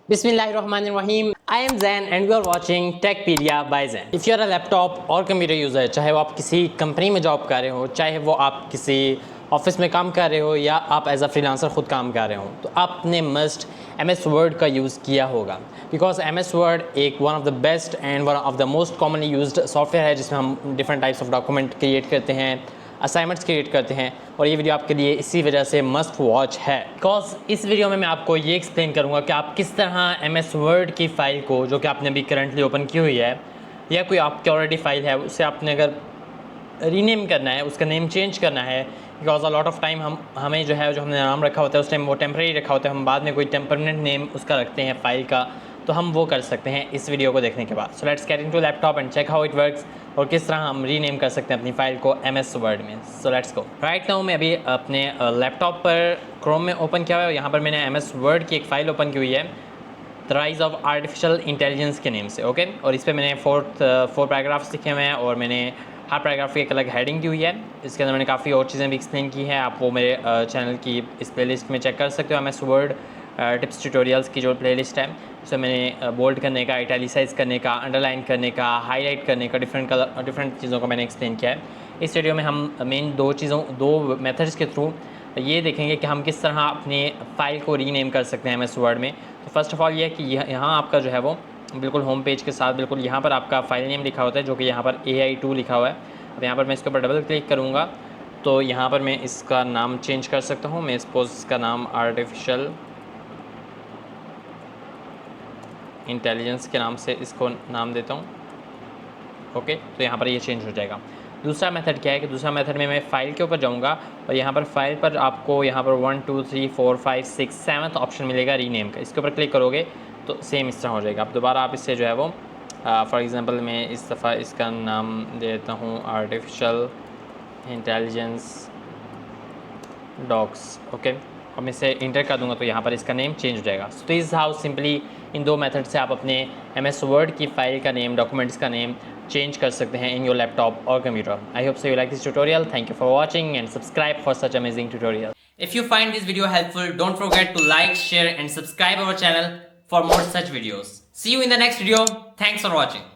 Bismillahirrahmanirrahim. I am Zain and you are watching Techpedia by Zain. If you are a laptop और computer user, चाहे वो आप किसी company में job कर रहे हो, चाहे वो आप किसी ऑफिस में काम कर रहे हो या आप एज अ फ्रीलांसर ख़ुद काम कर रहे हो, तो आपने मस्ट MS वर्ड का यूज़ किया होगा। बिकॉज MS वर्ड एक one of the best and one of the most commonly used software है, जिसमें हम different types of document create करते हैं, असाइनमेंट्स क्रिएट करते हैं। और ये वीडियो आपके लिए इसी वजह से मस्ट वॉच है, बिकॉज इस वीडियो में मैं आपको ये एक्सप्लेन करूँगा कि आप किस तरह MS वर्ड की फ़ाइल को, जो कि आपने अभी करंटली ओपन की हुई है या कोई आपकी ऑलरेडी फ़ाइल है, उसे आपने अगर रीनेम करना है, उसका नेम चेंज करना है। Because a lot of time हमें जो है, जो हमने नाम रखा होता है उस टाइम वो टेम्प्रेरी रखा होता है, हम बाद में कोई परमानेंट नेम उसका रखते हैं फ़ाइल का, तो हम वो कर सकते हैं इस वीडियो को देखने के बाद। So let's get into laptop and check how it works, और किस तरह हम रीनेम कर सकते हैं अपनी फ़ाइल को MS वर्ड में। So let's go. Right now मैं अभी अपने लैपटॉप पर क्रोम में ओपन किया हुआ है, यहाँ पर मैंने MS वर्ड की एक फ़ाइल ओपन की हुई है the rise of artificial intelligence के नेम से, ओके। और इस पर मैंने फोर पैराग्राफ्स लिखे हुए हैं और मैंने हर पैराग्राफ की एक अलग हेडिंग दी हुई है। इसके अंदर मैंने काफ़ी और चीज़ें भी एक्सप्लेन की हैं, आप वो मेरे चैनल की इस प्लेलिस्ट में चेक कर सकते हो। MS वर्ड टिप्स ट्यूटोरियल्स की जो प्लेलिस्ट है, उसमें मैंने बोल्ड करने का, इटैलिसाइज़ करने का, अंडरलाइन करने का, हाईलाइट करने का, डिफरेंट चीज़ों को मैंने एक्सप्लेन किया है। इस वीडियो में हम मेन दो मेथड्स के थ्रू ये देखेंगे कि हम किस तरह अपनी फ़ाइल को रीनेम कर सकते हैं MS वर्ड में। तो फर्स्ट ऑफ़ ऑल ये है कि यहाँ आपका जो है वो बिल्कुल होम पेज के साथ बिल्कुल यहाँ पर आपका फ़ाइल नेम लिखा होता है, जो कि यहाँ पर AI2 लिखा हुआ है। अब यहाँ पर मैं इसके ऊपर डबल क्लिक करूँगा तो यहाँ पर मैं इसका नाम चेंज कर सकता हूँ। मैं सपोज इसका नाम आर्टिफिशियल इंटेलिजेंस के नाम से इसको नाम देता हूँ, ओके। तो यहाँ पर ये चेंज हो जाएगा। दूसरा मेथड क्या है कि दूसरा मेथड में मैं फ़ाइल के ऊपर जाऊँगा और यहाँ पर फ़ाइल पर आपको यहाँ पर 1 2 3 4 5 6 7 ऑप्शन मिलेगा रीनेम का। इसके ऊपर क्लिक करोगे तो सेम इस तरह हो जाएगा। अब दोबारा आप इससे जो है वो फॉर एग्ज़ाम्पल मैं इस दफ़ा इसका नाम दे देता हूँ आर्टिफिशियल इंटेलिजेंस डॉग्स, ओके। और मैं इसे इंटर कर दूंगा तो यहाँ पर इसका नेम चेंज हो जाएगा। So this is how simply इन दो मेथड से आप अपने MS वर्ड की फ़ाइल का नेम, डॉक्यूमेंट्स का नेम चेंज कर सकते हैं इन योर लैपटॉप और computer. I hope so you like this tutorial. Thank you for watching and subscribe for such amazing tutorial. If you find this video helpful, don't forget to like, share and subscribe our channel for more such videos. See you in the next video. Thanks for watching.